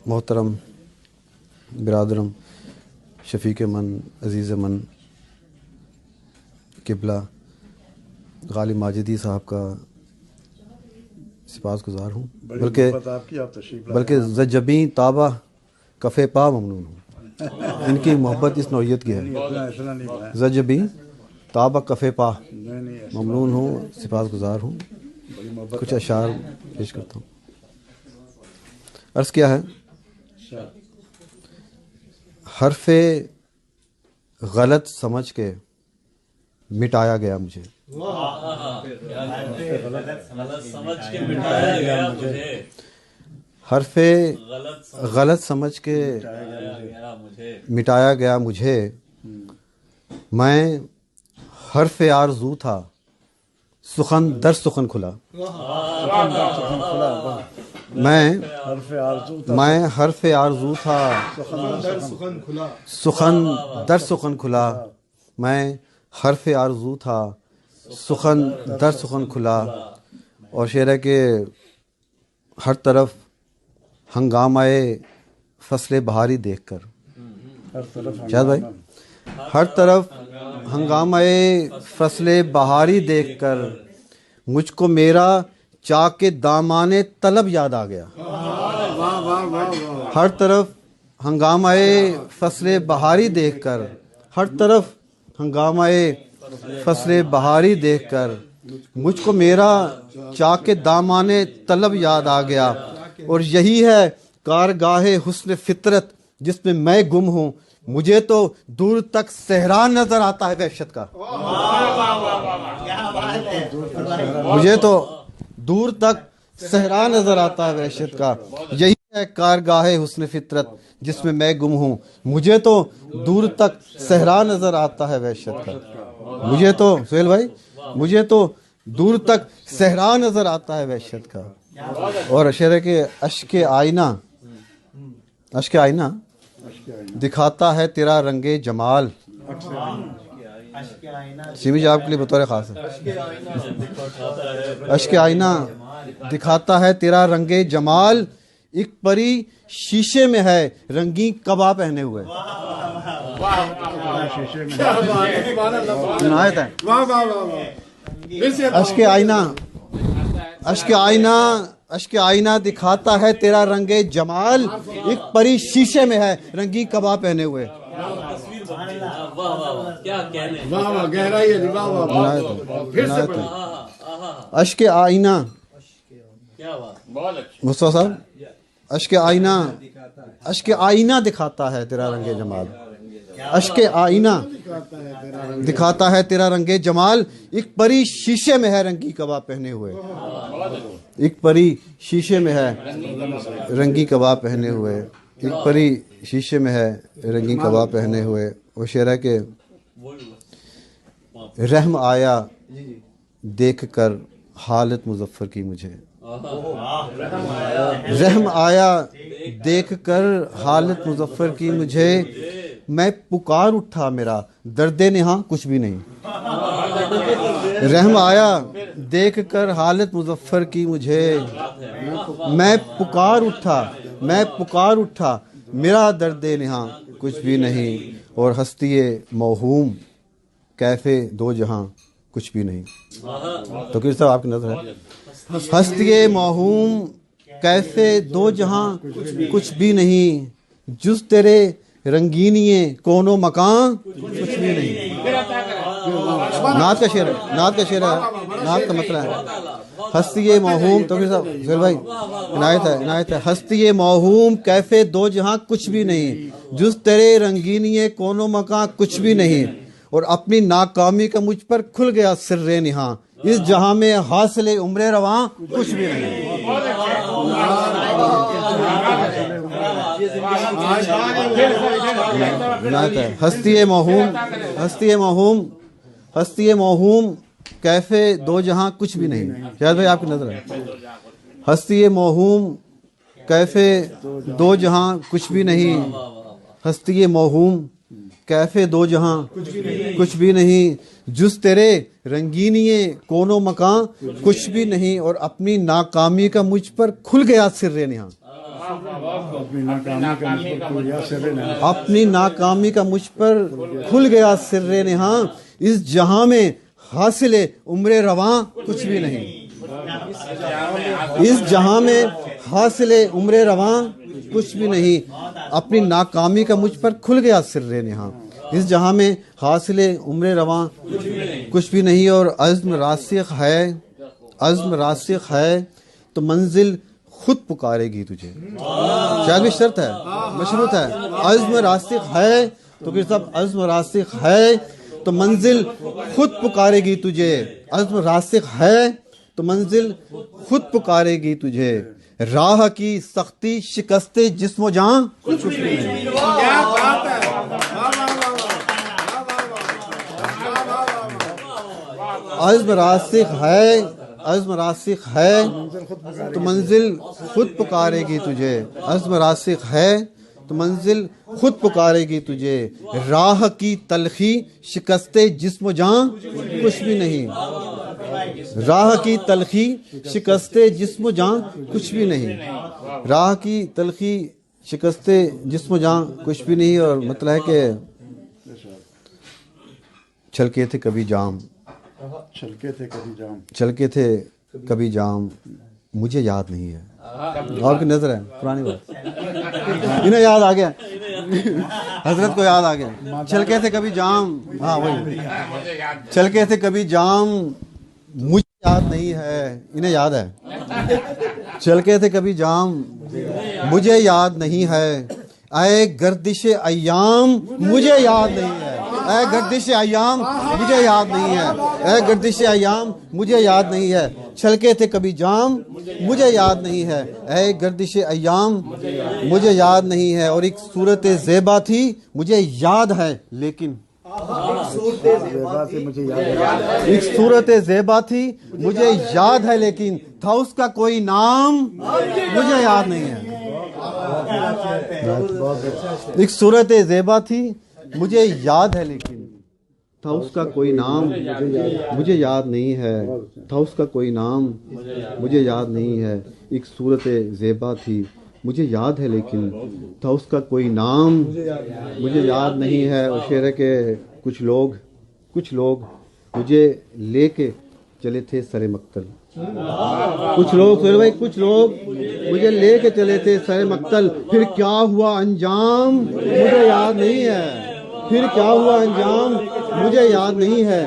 محترم برادرم شفیق من عزیز من قبلہ غالب ماجدی صاحب کا سپاس گزار ہوں، بلکہ زجبیں تابہ کفے پا ممنون ہوں۔ ان کی محبت اس نوعیت کی ہے، زجبیں تابہ کفے پا ممنون ہوں، سپاس گزار ہوں۔ کچھ اشعار پیش کرتا ہوں۔ عرض کیا ہے؟ حرف غلط سمجھ کے مٹایا گیا مجھے، حرف غلط سمجھ کے مٹایا گیا مجھے، میں حرف آرزو تھا سخن در سخن کھلا، میں حرف آرزو تھا سخن در سخن کھلا، میں حرف آرزو تھا سخن در سخن کھلا۔ اور شعر ہے کہ ہر طرف ہنگامہ فصل بہاری دیکھ کر، شاید بھائی، ہر طرف ہنگامہ فصل بہاری دیکھ کر مجھ کو میرا چاک دامان طلب یاد آ گیا۔ ہر طرف ہنگامہ فصل بہاری دیکھ کر، ہر طرف ہنگامہ فصل بہاری دیکھ کر مجھ کو میرا چاک دامان طلب یاد آ گیا۔ اور یہی ہے کارگاہ حسن فطرت جس میں میں گم ہوں، مجھے تو دور تک صحرا نظر آتا ہے وحشت کا، مجھے تو دور تک صحرا نظر آتا ہے وحشت کا۔ یہی ہے کارگاہ حسن فطرت جس میں میں گم ہوں، مجھے تو دور تک صحرا نظر آتا ہے وحشت کا، مجھے تو سہیل بھائی، مجھے تو دور تک صحرا نظر آتا ہے وحشت کا۔ اور شعر ہے کہ اشک آئینہ دکھاتا ہے تیرا رنگ جمال، سیمی جی آپ کے لیے بطور خاص ہے، اشک آئینہ دکھاتا ہے تیرا رنگ جمال، ایک پری شیشے میں ہے رنگین کبا پہنے ہوئے، اشک آئینہ دکھاتا ہے تیرا رنگ جمال، ایک پری شیشے میں ہے رنگین کبا پہنے ہوئے۔ اشک آئینہ، مصطفیٰ صاحب، اشک آئینہ دکھاتا ہے تیرا رنگ جمال، اشک آئینہ دکھاتا ہے تیرا رنگ جمال، ایک پری شیشے میں ہے رنگی کباب پہنے ہوئے، ایک پری شیشے میں ہے رنگی کباب پہنے ہوئے، ایک پری شیشے میں ہے رنگی کباب پہنے ہوئے۔ وہ شعر ہے کہ رحم آیا دیکھ کر حالت مظفر کی مجھے، رحم آیا دیکھ کر حالت مظفر کی مجھے، میں پکار اٹھا میرا درد نہاں کچھ بھی نہیں، رحم آیا دیکھ کر حالت مظفر کی مجھے، میں پکار اٹھا میرا درد نہاں کچھ بھی نہیں، اور ہستی موہوم کیفے دو جہاں کچھ بھی نہیں۔ تو کس طرح آپ کی نظر ہے؟ ہستی موہوم کیفے دو جہاں کچھ بھی نہیں، جز تیرے رنگینیے کون و مکان کچھ بھی نہیں۔ نعت کا شعر ہے، نعت کا مسئلہ ہے۔ ہستی موہوم، تو پھر بھائی عنایت ہے، ہستی موہوم کیفے دو جہاں کچھ بھی نہیں، جز تیرے رنگینیے کون و مکان کچھ بھی نہیں، اور اپنی ناکامی کا مجھ پر کھل گیا سر نہاں، اس جہاں میں حاصل عمر رواں کچھ بھی نہیں۔ ہستی موہوم کیفے دو جہاں کچھ بھی نہیں، شاید بھائی آپ کی نظر ہے، ہستی موہوم کیفے دو جہاں کچھ بھی نہیں، ہستی موہوم کیفے دو جہاں کچھ بھی نہیں، جز تیرے رنگینیے کون و مکان کچھ بھی نہیں، اور اپنی ناکامی کا مجھ پر کھل گیا سر نہاں، اپنی ناکامی کا مجھ پر کھل گیا سر نہاں، اس جہاں میں حاصل عمر رواں کچھ بھی نہیں، اس جہاں میں حاصل عمر رواں کچھ بھی نہیں، اپنی ناکامی کا مجھ پر کھل گیا سر نہاں، اس جہاں میں حاصل عمر رواں کچھ بھی نہیں، اور عزم راسخ ہے، عزم راسخ ہے تو منزل خود پکارے گی تجھے، شاید بھی شرط ہے، مشروط ہے، عزم راسخ ہے تو کہ صاحب عزم راسخ ہے تو منزل خود پکارے گی تجھے، عزم راسخ ہے تو منزل خود پکارے گی تجھے، راہ کی سختی شکست جسم و جاں کچھ بھی نہیں، عزم راسخ ہے، عزم راسخ ہے تو منزل خود پکارے گی تجھے، عزم راسخ ہے تو منزل خود پکارے گی تجھے، راہ کی تلخی شکست جسم و جاں کچھ بھی نہیں، راہ کی تلخی شکست جسم و جاں کچھ بھی نہیں، راہ کی تلخی شکست جسم و جاں کچھ بھی نہیں، اور مطلب ہے کہ چھلکے تھے کبھی جام، چھلکے تھے کبھی جام، چھلکے تھے کبھی جام، مجھے یاد نہیں ہے، اور کی نظر ہے پرانی بات، انہیں یاد آ گیا، حضرت کو یاد آ گیا، چھلکے تھے کبھی جام، ہاں وہی، چھلکے تھے کبھی جام، مجھے یاد نہیں ہے، انہیں یاد ہے، چھلکے تھے کبھی جام، مجھے یاد نہیں ہے، اے گردش ایام مجھے یاد نہیں ہے، اے گردش ایام مجھے یاد نہیں ہے، اے گردش ایام مجھے یاد نہیں ہے، چھلکے تھے کبھی جام مجھے یاد نہیں ہے، اے گردش ایام مجھے یاد نہیں ہے، اور ایک صورت زیبا تھی مجھے یاد ہے لیکن، ایک صورت زیبا تھی مجھے یاد ہے لیکن، تھا اس کا کوئی نام مجھے یاد نہیں ہے، ایک صورت زیبا تھی مجھے یاد ہے لیکن، تھا اس کا کوئی نام مجھے یاد نہیں ہے، تھا اس کا کوئی نام مجھے یاد نہیں ہے، ایک صورت زیبا تھی مجھے یاد ہے لیکن، تھا اس کا کوئی نام مجھے یاد نہیں ہے، اور شعر ہے کہ کچھ لوگ مجھے لے کے چلے تھے سر مقتل، کچھ لوگ مجھے لے کے چلے تھے سر مقتل، پھر کیا ہوا انجام مجھے یاد نہیں ہے، پھر کیا ہوا انجام مجھے یاد نہیں ہے،